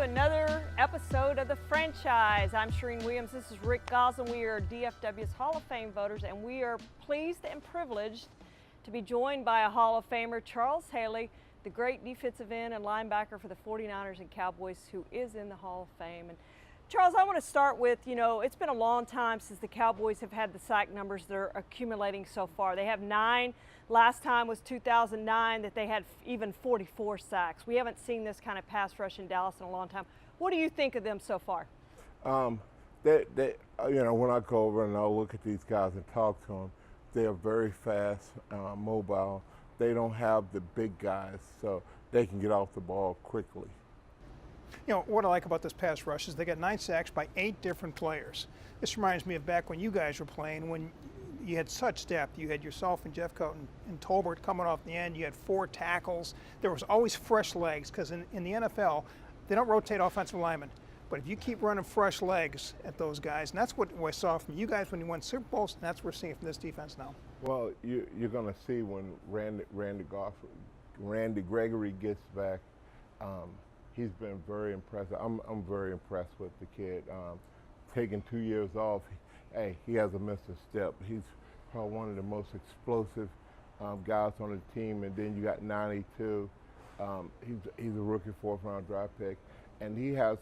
another episode of The Franchise. I'm Shereen Williams. This is Rick Goslin. We are DFW's Hall of Fame voters, and we are pleased and privileged to be joined by a Hall of Famer, Charles Haley, the great defensive end and linebacker for the 49ers and Cowboys, who is in the Hall of Fame. And Charles, I want to start with, it's been a long time since the Cowboys have had the sack numbers that are accumulating so far. They have 9. Last time was 2009 that they had even 44 sacks. We haven't seen this kind of pass rush in Dallas in a long time. What do you think of them so far? When I go over and I'll look at these guys and talk to them, they are very fast, mobile. They don't have the big guys, so they can get off the ball quickly. What I like about this pass rush is they got 9 sacks by 8 different players. This reminds me of back when you guys were playing, when you had such depth. You had yourself and Jeffcoat and Tolbert coming off the end. You had 4 tackles. There was always fresh legs, because in the NFL, they don't rotate offensive linemen. But if you keep running fresh legs at those guys, and that's what I saw from you guys when you won Super Bowls, and that's what we're seeing from this defense now. Well, you're going to see when Randy Gregory gets back, he's been very impressive. I'm very impressed with the kid. Taking 2 years off, he hasn't missed a step. He's probably one of the most explosive guys on the team. And then you got 92. He's a rookie 4th-round draft pick, and he has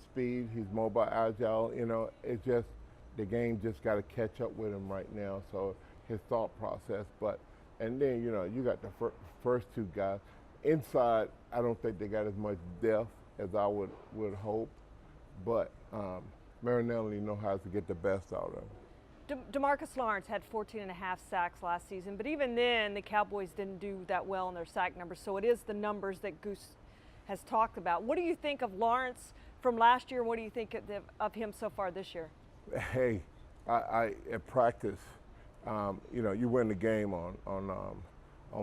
speed. He's mobile, agile. It's just the game just got to catch up with him right now. So his thought process, and then you got the first 2 guys. Inside, I don't think they got as much depth as I would hope, but Marinelli knows how to get the best out of them. DeMarcus Lawrence had 14.5 sacks last season, but even then the Cowboys didn't do that well in their sack numbers, so it is the numbers that Goose has talked about. What do you think of Lawrence from last year, and what do you think of him so far this year? Hey, I at practice, you win the game on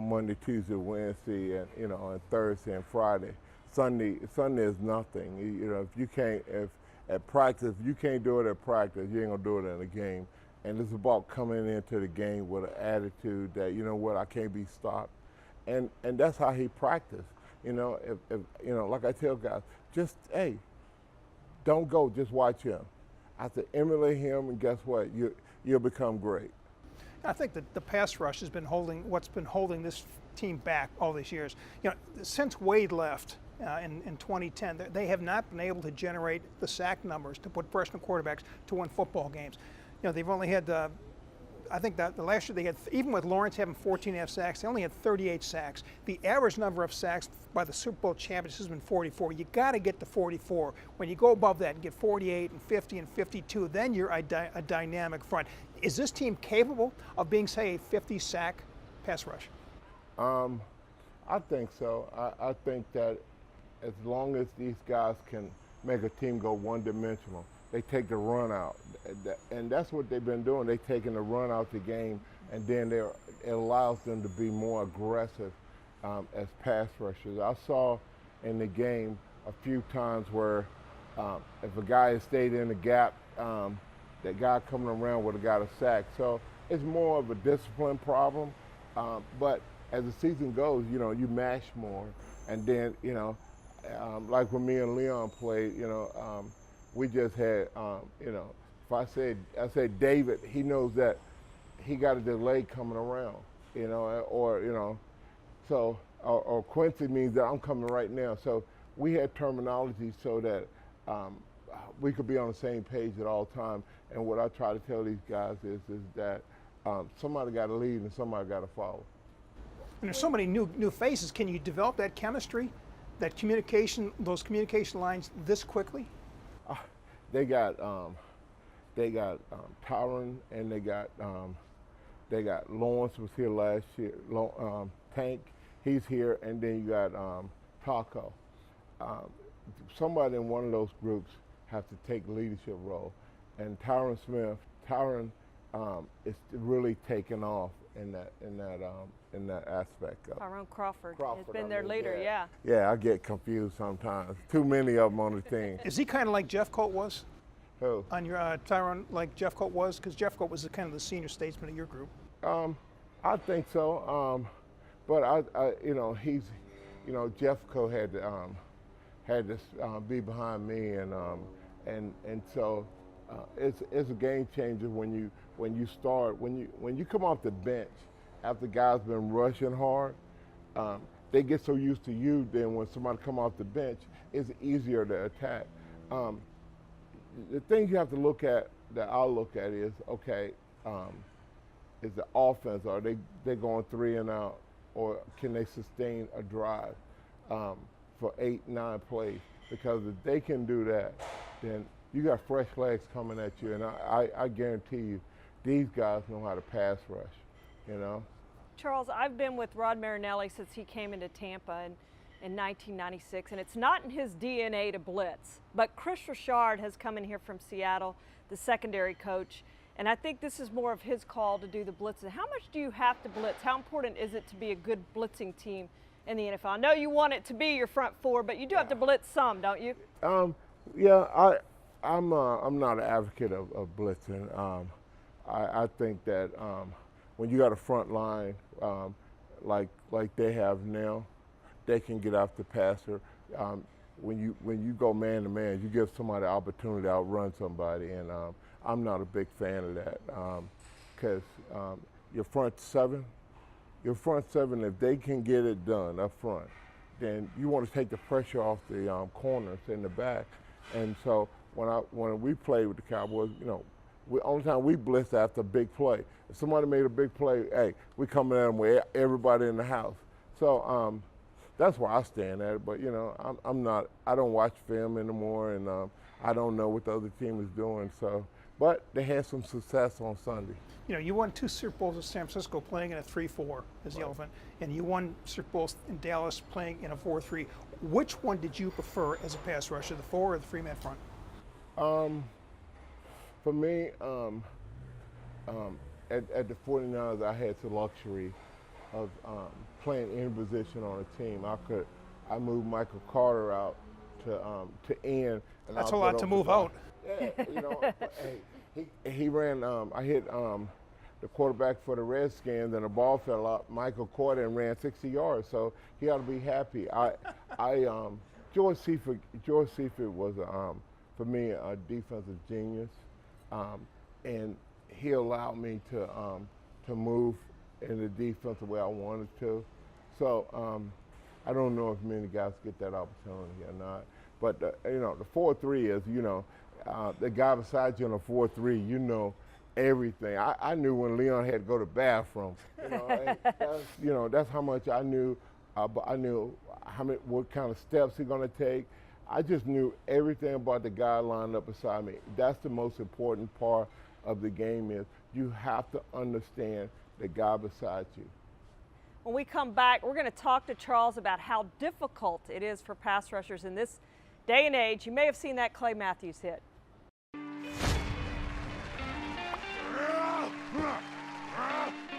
Monday, Tuesday, Wednesday, and on Thursday and Friday. Sunday is nothing. If at practice, if you can't do it at practice, you ain't gonna do it in a game. And it's about coming into the game with an attitude that I can't be stopped, and that's how he practiced. If like I tell guys, just don't go, just watch him. I have to emulate him, and guess what? You'll become great. I think that the pass rush has been what's been holding this team back all these years. Since Wade left in 2010, they have not been able to generate the sack numbers to put freshman quarterbacks to win football games. They've only had, I think that the last year they had, even with Lawrence having 14.5 sacks, they only had 38 sacks. The average number of sacks by the Super Bowl champions has been 44. You got to get to 44. When you go above that and get 48 and 50 and 52, then you're a dynamic front. Is this team capable of being, say, a 50-sack pass rush? I think so. I think that as long as these guys can make a team go one-dimensional, they take the run out. And that's what they've been doing. They've taken the run out the game, and then it allows them to be more aggressive as pass rushers. I saw in the game a few times where if a guy has stayed in the gap, that guy coming around would have got a sack. So it's more of a discipline problem. But as the season goes, you mash more. And then, like when me and Leon played, we just had, if I said David, he knows that he got a delay coming around, or Quincy means that I'm coming right now. So we had terminology so that we could be on the same page at all times. And what I try to tell these guys is that somebody got to lead and somebody got to follow. And there's so many new faces. Can you develop that chemistry, that communication, those communication lines this quickly? They got Tyron, and they got Lawrence was here last year. Tank, he's here, and then you got Taco. Somebody in one of those groups has to take leadership role, and Tyron Smith. Tyron is really taking off in that aspect of Tyrone Crawford has been their leader, yeah. Yeah, I get confused sometimes. Too many of them on the team. Is he kind of like Jeffcoat was? Who? On your Tyrone, like Jeffcoat was? Because Jeffcoat was kind of the senior statesman of your group. I think so. But he's, Jeffcoat had had to be behind me, and so it's a game changer when you come off the bench after guys been rushing hard. They get so used to you. Then when somebody come off the bench, it's easier to attack. The thing you have to look at that I'll look at is okay. Is the offense, are they going 3 and out, or can they sustain a drive for 8-9 plays? Because if they can do that, then you got fresh legs coming at you, and I guarantee you, these guys know how to pass rush, you know? Charles, I've been with Rod Marinelli since he came into Tampa in 1996, and it's not in his DNA to blitz. But Chris Richard has come in here from Seattle, the secondary coach, and I think this is more of his call to do the blitzing. How much do you have to blitz? How important is it to be a good blitzing team in the NFL? I know you want it to be your front four, but you do have to blitz some, don't you? Yeah, I'm not an advocate of blitzing. I think that when you got a front line like they have now, they can get after the passer. When you go man to man, you give somebody the opportunity to outrun somebody, and I'm not a big fan of that because your front seven, if they can get it done up front, then you want to take the pressure off the corners in the back. And so when we played with the Cowboys, you know, only time we blitzed after a big play. If somebody made a big play, hey, we coming at them with everybody in the house. So that's where I stand at it. But you know, I don't watch film anymore, and I don't know what the other team is doing. So, but they had some success on Sunday. You know, you won 2 Super Bowls in San Francisco playing in a 3-4 as the Elephant, and you won Super Bowls in Dallas playing in a 4-3. Which one did you prefer as a pass rusher, the 4 or the 3-man front? For me, at the 49ers, I had the luxury of playing any position on a team. I moved Michael Carter out to end. And that's a lot to move out. Yeah, you know, hey, he ran. I hit the quarterback for the Redskins, and the ball fell out. Michael caught it and ran 60 yards, so he ought to be happy. George Seifert was for me a defensive genius, and he allowed me to move in the defense the way I wanted to. So I don't know if many guys get that opportunity or not. But you know, the 4-3 is, you know, the guy beside you on a 4-3, you know everything. I knew when Leon had to go to the bathroom. You know, and that's how much I knew. I knew what kind of steps he's going to take. I just knew everything about the guy lined up beside me. That's the most important part of the game is you have to understand the guy beside you. When we come back, we're going to talk to Charles about how difficult it is for pass rushers in this day and age. You may have seen that Clay Matthews hit.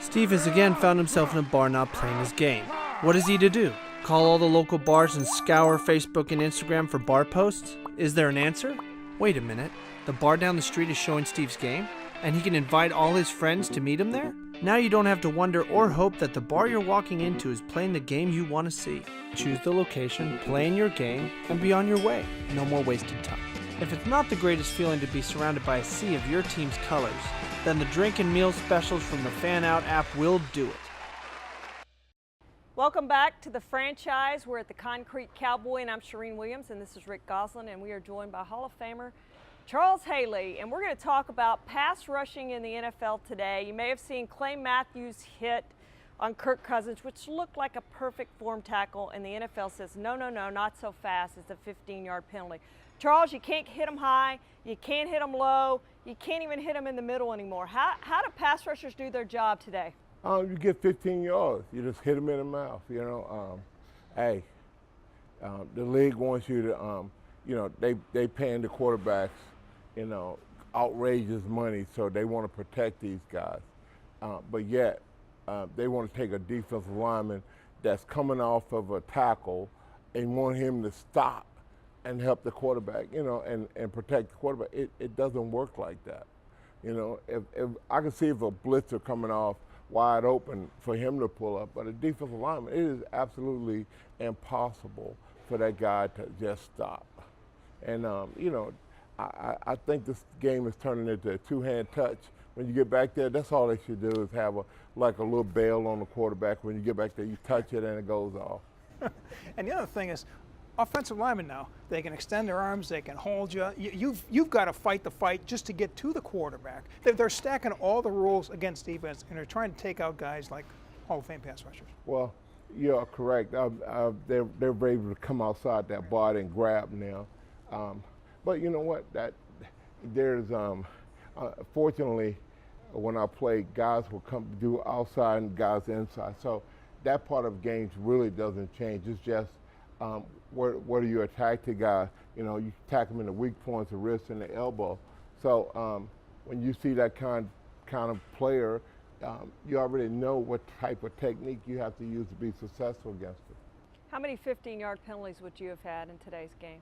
Steve has again found himself in a bar not playing his game. What is he to do? Call all the local bars and scour Facebook and Instagram for bar posts? Is there an answer? Wait a minute. The bar down the street is showing Steve's game? And he can invite all his friends to meet him there? Now you don't have to wonder or hope that the bar you're walking into is playing the game you want to see. Choose the location, play in your game, and be on your way. No more wasted time. If it's not the greatest feeling to be surrounded by a sea of your team's colors, then the drink and meal specials from the Fan Out app will do it. Welcome back to the franchise. We're at the Concrete Cowboy, and I'm Shireen Williams, and this is Rick Goslin, and we are joined by Hall of Famer Charles Haley, and we're going to talk about pass rushing in the NFL today. You may have seen Clay Matthews hit on Kirk Cousins, which looked like a perfect form tackle, and the NFL says, no, not so fast. It's a 15-yard penalty. Charles, you can't hit them high, you can't hit them low, you can't even hit them in the middle anymore. How do pass rushers do their job today? You get 15 yards. You just hit them in the mouth, you know. The league wants you to, you know, they paying the quarterbacks, you know, outrageous money, so they want to protect these guys. But yet, they want to take a defensive lineman that's coming off of a tackle and want him to stop and help the quarterback, you know, and protect the quarterback. It doesn't work like that. You know, if I can see if a blitzer coming off wide open for him to pull up, but a defensive lineman, it is absolutely impossible for that guy to just stop. And, I think this game is turning into a two-hand touch. When you get back there, that's all they should do is have a little bail on the quarterback. When you get back there, you touch it and it goes off. And the other thing is, offensive linemen now, they can extend their arms, they can hold you. You've got to fight the fight just to get to the quarterback. They're stacking all the rules against defense, and they're trying to take out guys like Hall of Fame pass rushers. Well, you're correct. They're able to come outside that body and grab now. But you know what? Fortunately, when I play, guys will come do outside and guys inside. So that part of games really doesn't change. It's just where do you attack the guy? You attack him in the weak points, the wrist and the elbow. So when you see that kind of player, you already know what type of technique you have to use to be successful against it. How many 15-yard penalties would you have had in today's game?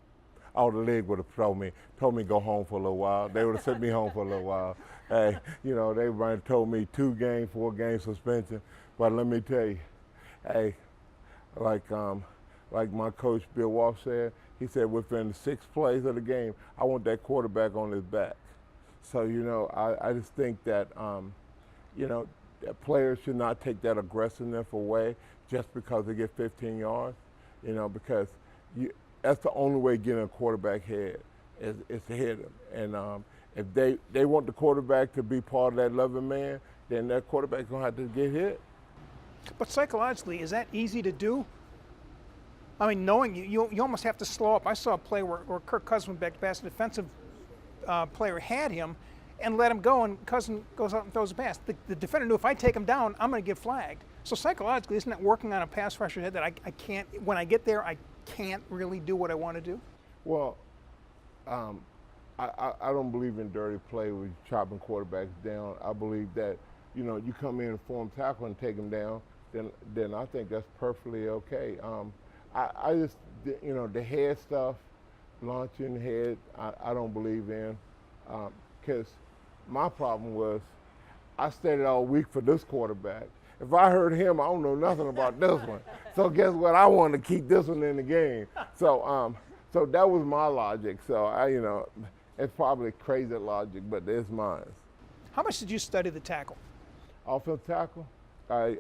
Oh, the league would have told me to go home for a little while. They would have sent me home for a little while. Hey, they might have told me 2 game, 4 game suspension. But let me tell you, hey, like my coach Bill Walsh said, he said within the 6 plays of the game, I want that quarterback on his back. So I just think that that players should not take that aggressiveness away just because they get 15 yards. Because that's the only way getting a quarterback head is to hit him. And if they want the quarterback to be part of that 11 man, then that quarterback's gonna have to get hit. But psychologically, is that easy to do? I mean, knowing you almost have to slow up. I saw a play where Kirk Cousins went back to pass, a defensive player had him and let him go, and Cousins goes out and throws a pass. The defender knew if I take him down, I'm going to get flagged. So psychologically, isn't that working on a pass rusher's head that I can't, when I get there, I can't really do what I want to do? Well, I don't believe in dirty play with chopping quarterbacks down. I believe that, you come in and form tackle and take them down, then I think that's perfectly okay. I just, the head stuff, launching head, I don't believe in. Because my problem was I studied all week for this quarterback. If I heard him, I don't know nothing about this one. So guess what? I wanted to keep this one in the game. So so that was my logic. So it's probably crazy logic, but it's mine. How much did you study the tackle? Offensive tackle, I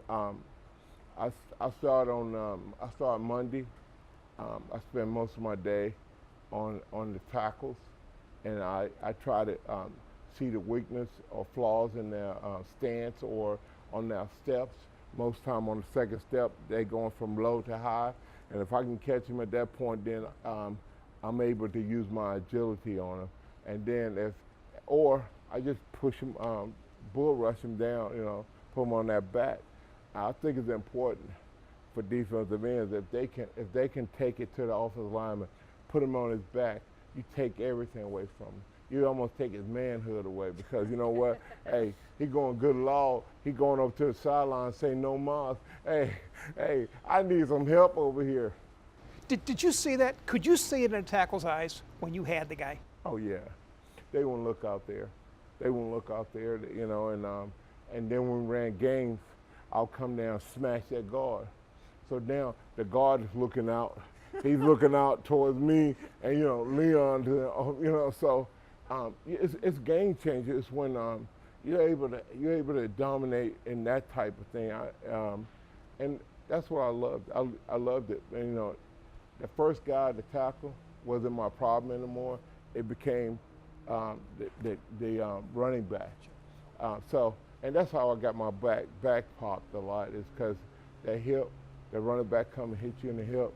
start Monday. I spend most of my day on the tackles, and I try to see the weakness or flaws in their stance or on their steps. Most time on the second step, they're going from low to high, and if I can catch them at that point, then I'm able to use my agility on them. And then or I just push them, bull rush them down, put them on that back. I think it's important for defensive ends if they can take it to the offensive lineman, put him on his back. You take everything away from him. You almost take his manhood away because you know what? Hey, he going good law. He going up to the sideline saying no mas. Hey, I need some help over here. Did you see that? Could you see it in a tackle's eyes when you had the guy? Oh yeah, they wouldn't look out there. And then when we ran games, I'll come down and smash that guard. So now the guard is looking out. He's looking out towards me, and Leon, so it's game changer. It's when you're able to dominate in that type of thing. And that's what I loved. I loved it. And, the first guy to tackle wasn't my problem anymore. It became the running back. And that's how I got my back popped a lot, is because that hip, the running back come and hit you in the hip.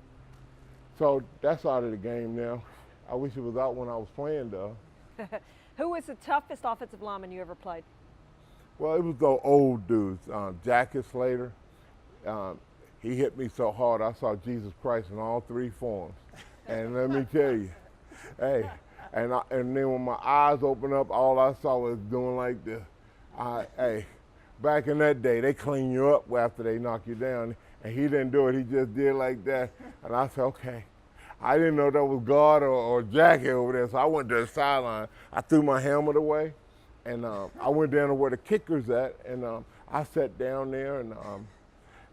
So that's out of the game now. I wish it was out when I was playing, though. Who was the toughest offensive lineman you ever played? Well, it was the old dudes. Jackie Slater, he hit me so hard I saw Jesus Christ in all 3 forms. And let me tell you, hey, and then when my eyes opened up, all I saw was doing like this. Hey, back in that day, they clean you up after they knock you down, and he didn't do it. He just did like that, and I said, okay. I didn't know that was God or Jackie over there, so I went to the sideline. I threw my helmet away, and I went down to where the kicker's at, and I sat down there,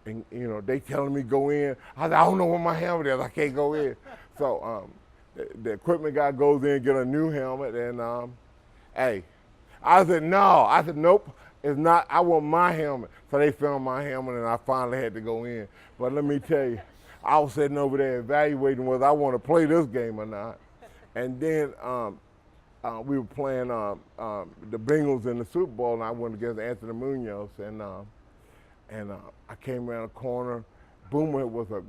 and they telling me go in. I said, I don't know where my helmet is. I can't go in. So the equipment guy goes in, get a new helmet, and hey, I said no. I said nope, it's not. I want my helmet. So they found my helmet, and I finally had to go in. But let me tell you, I was sitting over there evaluating whether I want to play this game or not. And then we were playing the Bengals in the Super Bowl, and I went against Anthony Munoz, and I came around the corner. Boomer was a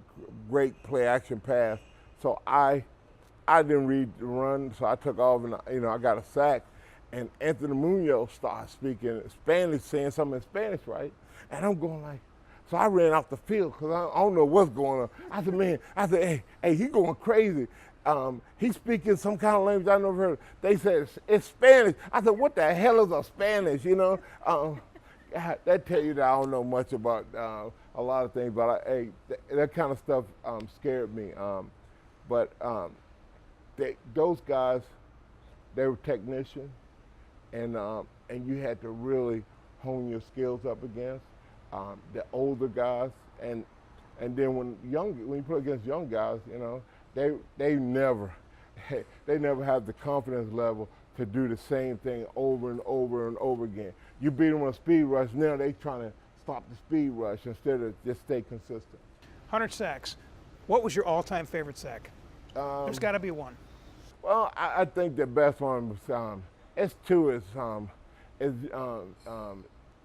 great play-action pass, so I didn't read the run, so I took off, and I got a sack. And Anthony Munoz started speaking Spanish, saying something in Spanish, right? And I'm going like, so I ran off the field because I don't know what's going on. I said, man, hey, he going crazy. He's speaking some kind of language I never heard. They said it's Spanish. I said, what the hell is a Spanish? That tell you that I don't know much about a lot of things, but that kind of stuff scared me. Those guys, they were technicians, and you had to really hone your skills up against the older guys, and then when you play against young guys, they never have the confidence level to do the same thing over and over and over again. You beat them on a speed rush, now they trying to stop the speed rush instead of just stay consistent. 100 sacks. What was your all-time favorite sack? There's got to be one. Well, I think the best one was it's two. It's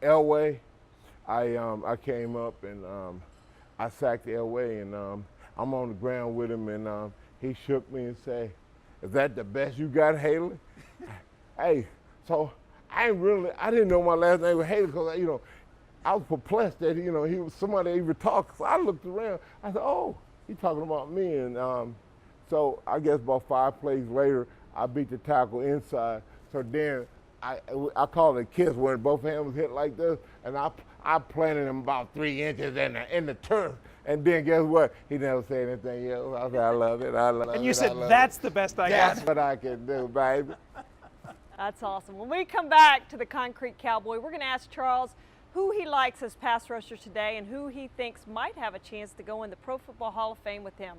Elway. I came up and I sacked Elway, and I'm on the ground with him, and he shook me and said, "Is that the best you got, Haley?" Hey, so I didn't know my last name was Haley because I was perplexed that he was somebody that even talked. So I looked around. I said, "Oh, he's talking about me." And so I guess about 5 plays later, I beat the tackle inside. So then I called it a kiss when both hands was hit like this, and I planted him about 3 inches in the turf. And then guess what? He never said anything else. I said, I love it. And you said, that's the best I got. That's what I can do, baby. That's awesome. When we come back to the Concrete Cowboy, we're going to ask Charles who he likes as pass rusher today and who he thinks might have a chance to go in the Pro Football Hall of Fame with him.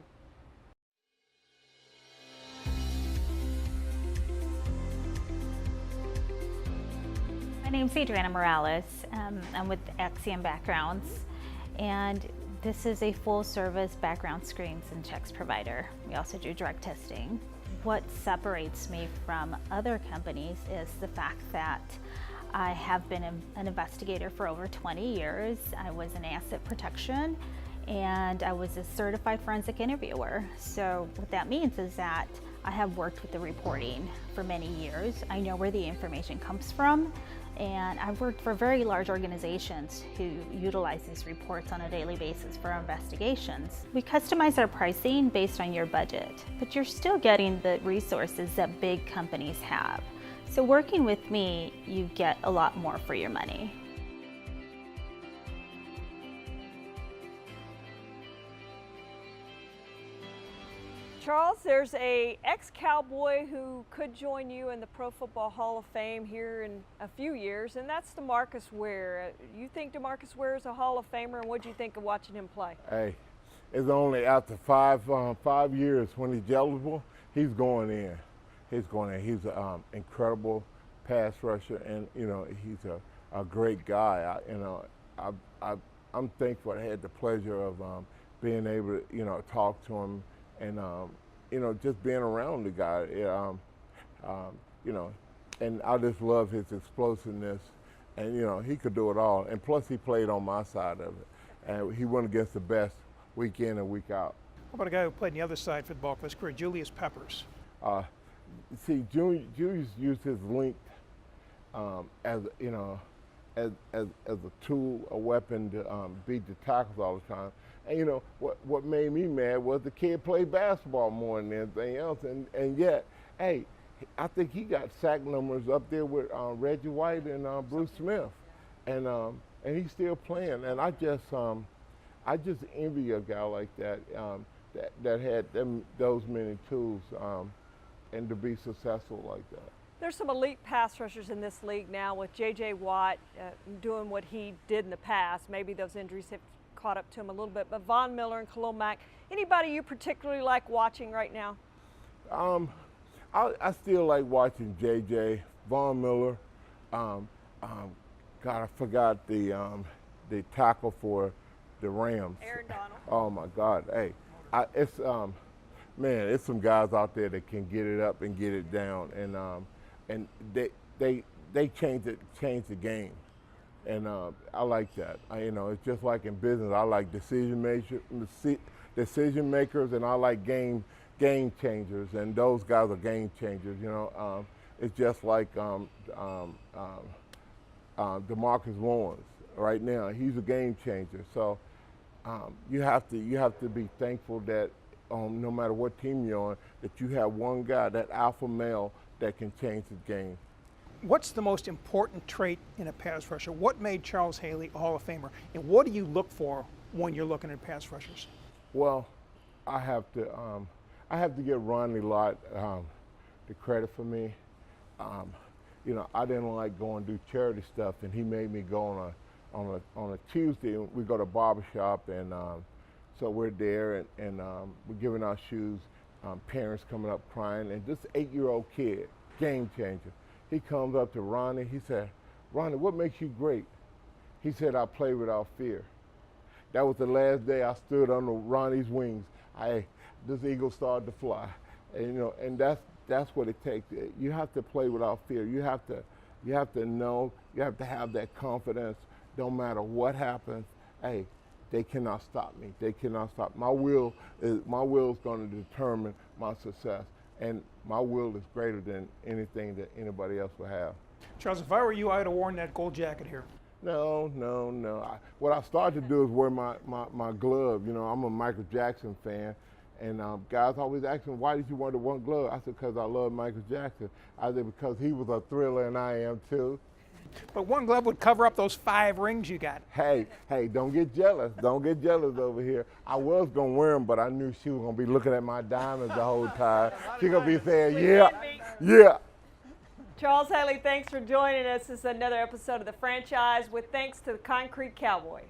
My name's Adriana Morales. I'm with Axiom Backgrounds, and this is a full-service background screens and checks provider. We also do drug testing. What separates me from other companies is the fact that I have been an investigator for over 20 years. I was in asset protection, and I was a certified forensic interviewer. So what that means is that I have worked with the reporting for many years. I know where the information comes from, and I've worked for very large organizations who utilize these reports on a daily basis for our investigations. We customize our pricing based on your budget, but you're still getting the resources that big companies have. So working with me, you get a lot more for your money. Charles, there's a ex-Cowboy who could join you in the Pro Football Hall of Fame here in a few years, and that's DeMarcus Ware. You think DeMarcus Ware is a Hall of Famer, and what do you think of watching him play? Hey, it's only after 5 years when he's eligible, he's going in. He's going in. He's an incredible pass rusher, and he's a great guy. I'm thankful I had the pleasure of being able to talk to him. And just being around the guy, and I just love his explosiveness, and he could do it all. And plus, he played on my side of it, and he went against the best week in and week out. How about a guy who played on the other side for the bulk of his career, Julius Peppers? See, Julius used his length as a tool, a weapon to beat the tackles all the time. And what made me mad was the kid played basketball more than anything else, and yet, hey, I think he got sack numbers up there with Reggie White and Bruce Smith, and he's still playing. And I just envy a guy like that that had those many tools, and to be successful like that. There's some elite pass rushers in this league now with J.J. Watt doing what he did in the past. Maybe those injuries have caught up to him a little bit. But Von Miller and Khalil Mack, anybody you particularly like watching right now? I still like watching JJ, Von Miller. God, I forgot the tackle for the Rams. Aaron Donald. Oh my God! Hey, it's some guys out there that can get it up and get it down, and they change the game, and I like that. It's just like in business. I like decision makers, and I like game changers, and those guys are game changers. It's just like DeMarcus Lawrence right now. He's a game changer. So you have to be thankful that no matter what team you're on, that you have one guy, that alpha male, that can change the game. What's the most important trait in a pass rusher? What made Charles Haley a Hall of Famer? And what do you look for when you're looking at pass rushers? Well, I have to give Ronnie Lott the credit for me. I didn't like going to do charity stuff, and he made me go on a Tuesday. We go to barbershop, and so we're there, and we're giving out shoes. Parents coming up crying, and this 8-year-old kid, game changer. He comes up to Ronnie. He said, "Ronnie, what makes you great?" He said, "I play without fear." That was the last day I stood under Ronnie's wings. This eagle started to fly, and that's what it takes. You have to play without fear. You have to know. You have to have that confidence. No matter what happens, hey, they cannot stop me. They cannot stop. My will is going to determine my success, and my will is greater than anything that anybody else will have. Charles, if I were you, I would have worn that gold jacket here. No. What I started to do is wear my glove. I'm a Michael Jackson fan, and guys always ask me, "Why did you wear the one glove?" I said, "Because I love Michael Jackson." I said, "Because he was a thriller, and I am too." But one glove would cover up those 5 rings you got. Hey, don't get jealous. Don't get jealous over here. I was going to wear them, but I knew she was going to be looking at my diamonds the whole time. She's going to be saying, yeah. Charles Haley, thanks for joining us. This is another episode of The Franchise with thanks to the Concrete Cowboy.